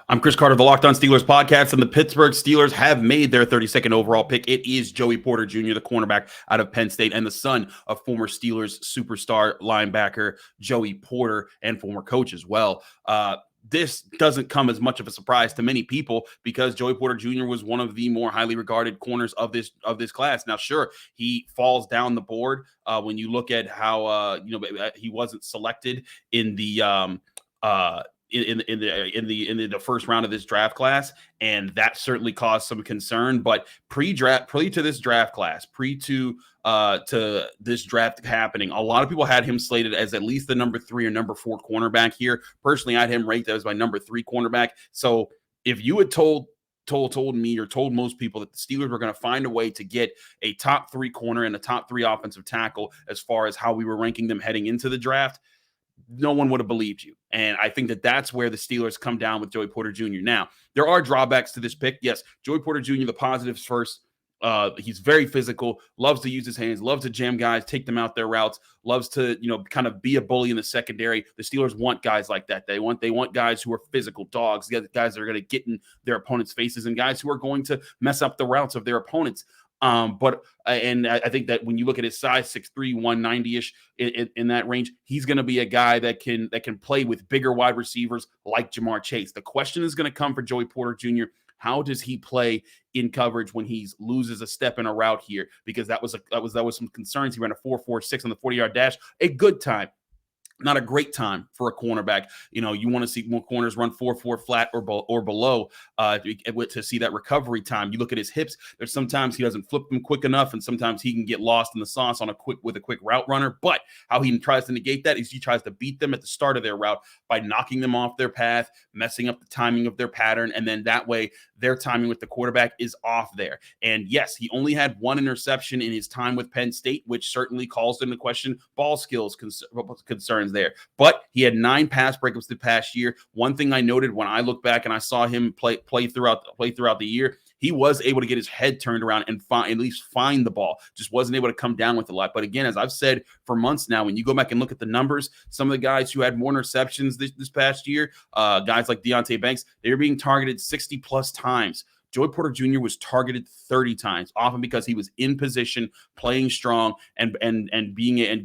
I'm Chris Carter of the Locked On Steelers podcast, and the Pittsburgh Steelers have made their 32nd overall pick. It is Joey Porter Jr., the cornerback out of Penn State, and the son of former Steelers superstar linebacker Joey Porter and former coach as well. This doesn't come as much of a surprise to many people because Joey Porter Jr. was one of the more highly regarded corners of this class. Now, sure, he falls down the board when you look at how he wasn't selected in the in the first round of this draft class, and that certainly caused some concern. But pre to this draft class, to this draft happening, a lot of people had him slated as at least the number 3 or number 4 cornerback here. Personally, I had him ranked as my number 3 cornerback. So if you had told me or told most people that the Steelers were going to find a way to get a top 3 corner and a top 3 offensive tackle as far as how we were ranking them heading into the draft, no one would have believed you. And I think that that's where the Steelers come down with Joey Porter Jr. Now, there are drawbacks to this pick. Yes, Joey Porter Jr., the positives first. He's very physical, loves to use his hands, loves to jam guys, take them out their routes, loves to, kind of be a bully in the secondary. The Steelers want guys like that. They want guys who are physical dogs, guys that are going to get in their opponents' faces, and guys who are going to mess up the routes of their opponents. And I think that when you look at his size, 6'3", 190-ish in that range, he's going to be a guy that can play with bigger wide receivers like Jamar Chase. The question is going to come for Joey Porter Jr., how does he play in coverage when he loses a step in a route here? Because that was some concerns. He ran a 4.46 on the 40-yard dash, a good time. Not a great time for a cornerback. You want to see more corners run 4.4 flat or below to see that recovery time. You look at his hips. There's sometimes he doesn't flip them quick enough, and sometimes he can get lost in the sauce with a quick route runner. But how he tries to negate that is he tries to beat them at the start of their route by knocking them off their path, messing up the timing of their pattern, and then that way their timing with the quarterback is off there. And yes, he only had 1 interception in his time with Penn State, which certainly calls into question ball skills concerns there. But he had 9 pass breakups the past year. One thing I noted when I look back and I saw him play throughout the year, he was able to get his head turned around and at least find the ball. Just wasn't able to come down with a lot. But again, as I've said for months now, when you go back and look at the numbers, some of the guys who had more interceptions this past year, guys like Deonte Banks, they were being targeted 60 plus times. Joey Porter Jr. was targeted 30 times, often because he was in position, playing strong, and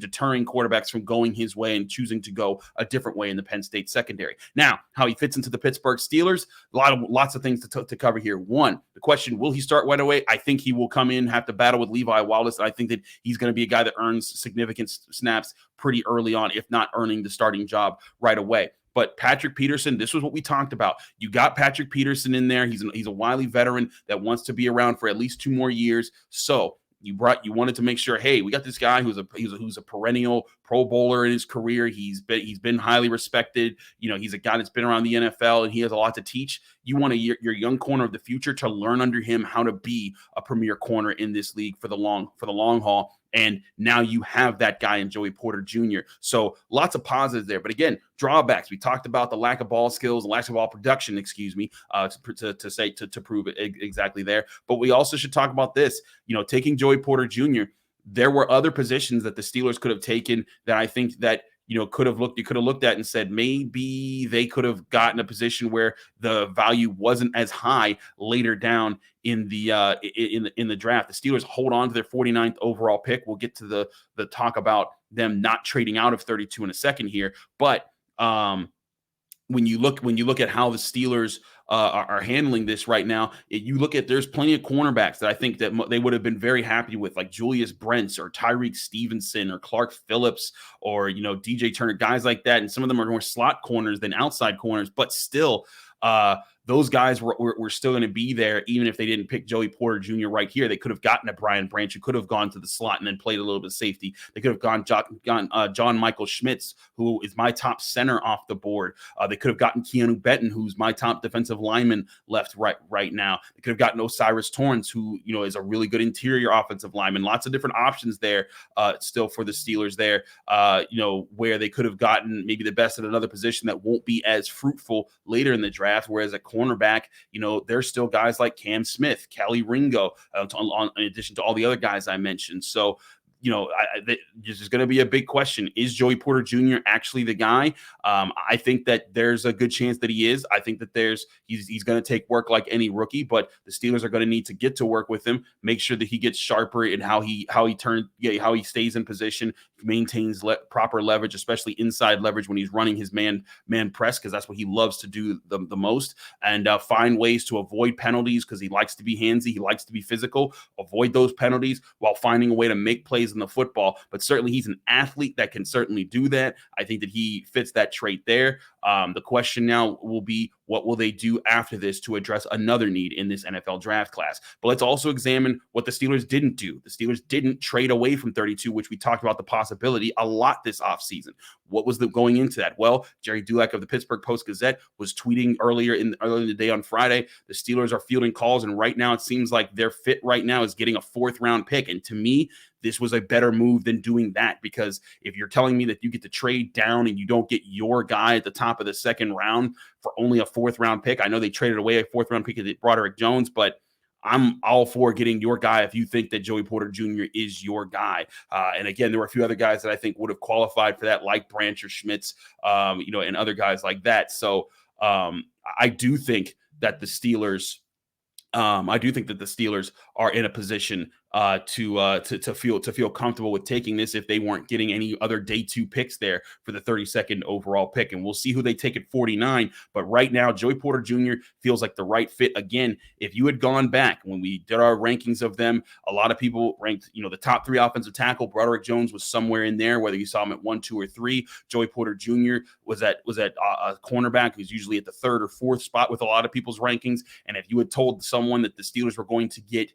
deterring quarterbacks from going his way and choosing to go a different way in the Penn State secondary. Now, how he fits into the Pittsburgh Steelers, lots of things to cover here. One, the question, will he start right away? I think he will come in, have to battle with Levi Wallace. I think that he's going to be a guy that earns significant snaps pretty early on, if not earning the starting job right away. But Patrick Peterson, this was what we talked about. You got Patrick Peterson in there. He's a wily veteran that wants to be around for at least 2 more years. So you wanted to make sure, hey, we got this guy who's a perennial Pro Bowler in his career. He's been highly respected. He's a guy that's been around the NFL and he has a lot to teach. You want your young corner of the future to learn under him how to be a premier corner in this league for the long haul. And now you have that guy in Joey Porter Jr. So lots of positives there. But again, drawbacks. We talked about the lack of ball skills, lack of ball production, to prove it exactly there. But we also should talk about this. Taking Joey Porter Jr., there were other positions that the Steelers could have taken that I think that you could have looked at and said maybe they could have gotten a position where the value wasn't as high later down in the draft. The Steelers hold on to their 49th overall pick. We'll get to the talk about them not trading out of 32 in a second here, but when you look at how the Steelers are handling this right now, there's plenty of cornerbacks that I think that they would have been very happy with, like Julius Brents or Tyreek Stevenson or Clark Phillips or DJ Turner, guys like that. And some of them are more slot corners than outside corners, but still, those guys were still going to be there even if they didn't pick Joey Porter Jr. right here. They could have gotten a Brian Branch who could have gone to the slot and then played a little bit of safety. They could have gone John Michael Schmitz, who is my top center off the board. They could have gotten Keanu Benton, who's my top defensive lineman right now. They could have gotten Osiris Torrance, who is a really good interior offensive lineman. Lots of different options there still for the Steelers there, where they could have gotten maybe the best at another position that won't be as fruitful later in the draft, whereas a cornerback, there's still guys like Cam Smith, Kelly Ringo, in addition to all the other guys I mentioned. So this is going to be a big question. Is Joey Porter Jr. actually the guy? I think that there's a good chance that he is. I think that he's going to take work like any rookie, but the Steelers are going to need to get to work with him, make sure that he gets sharper in how he stays in position, maintains proper leverage, especially inside leverage when he's running his man press, because that's what he loves to do the most, and find ways to avoid penalties because he likes to be handsy, he likes to be physical, avoid those penalties while finding a way to make plays in the football. But certainly he's an athlete that can certainly do that. I think that he fits that trait there. The question now will be, what will they do after this to address another need in this NFL draft class? But let's also examine what the Steelers didn't do. The Steelers didn't trade away from 32, which we talked about the possibility a lot this offseason. What was going into that? Well, Jerry Dulac of the Pittsburgh Post-Gazette was tweeting earlier in the day on Friday, the Steelers are fielding calls, and right now it seems like their fit right now is getting a 4th-round pick. And to me, this was a better move than doing that, because if you're telling me that you get to trade down and you don't get your guy at the top of the 2nd round for only a 4th-round pick, I know they traded away a 4th-round pick at Broderick Jones, but I'm all for getting your guy if you think that Joey Porter Jr. is your guy. And again, there were a few other guys that I think would have qualified for that, like Branch or Schmitz, and other guys like that. So I do think that the Steelers are in a position to feel comfortable with taking this if they weren't getting any other day 2 picks there for the 32nd overall pick. And we'll see who they take at 49. But right now, Joey Porter Jr. feels like the right fit. Again, if you had gone back when we did our rankings of them, a lot of people ranked, the top 3 offensive tackle. Broderick Jones was somewhere in there, whether you saw him at 1, 2, or 3. Joey Porter Jr. was at a cornerback, who's usually at the 3rd or 4th spot with a lot of people's rankings. And if you had told someone that the Steelers were going to get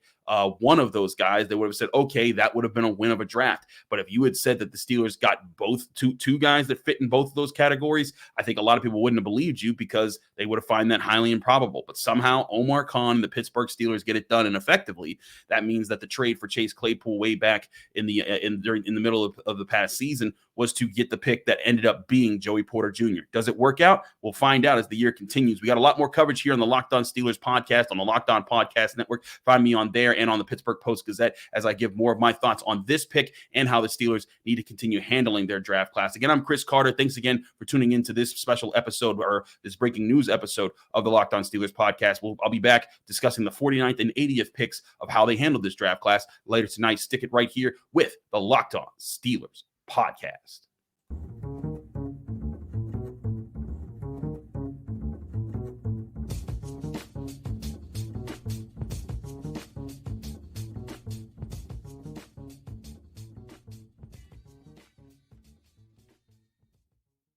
one of those guys, they would have said, okay, that would have been a win of a draft. But if you had said that the Steelers got both two guys that fit in both of those categories, I think a lot of people wouldn't have believed you, because they would have found that highly improbable. But somehow Omar Khan and the Pittsburgh Steelers get it done, and effectively that means that the trade for Chase Claypool way back in the middle of the past season was to get the pick that ended up being Joey Porter Jr. Does it work out? We'll find out as the year continues. We got a lot more coverage here on the Locked On Steelers podcast, on the Locked On Podcast Network. Find me on there and on the Pittsburgh Post-Gazette as I give more of my thoughts on this pick and how the Steelers need to continue handling their draft class. Again, I'm Chris Carter. Thanks again for tuning into this special episode, or this breaking news episode of the Locked On Steelers podcast. I'll be back discussing the 49th and 80th picks of how they handled this draft class later tonight. Stick it right here with the Locked On Steelers podcast.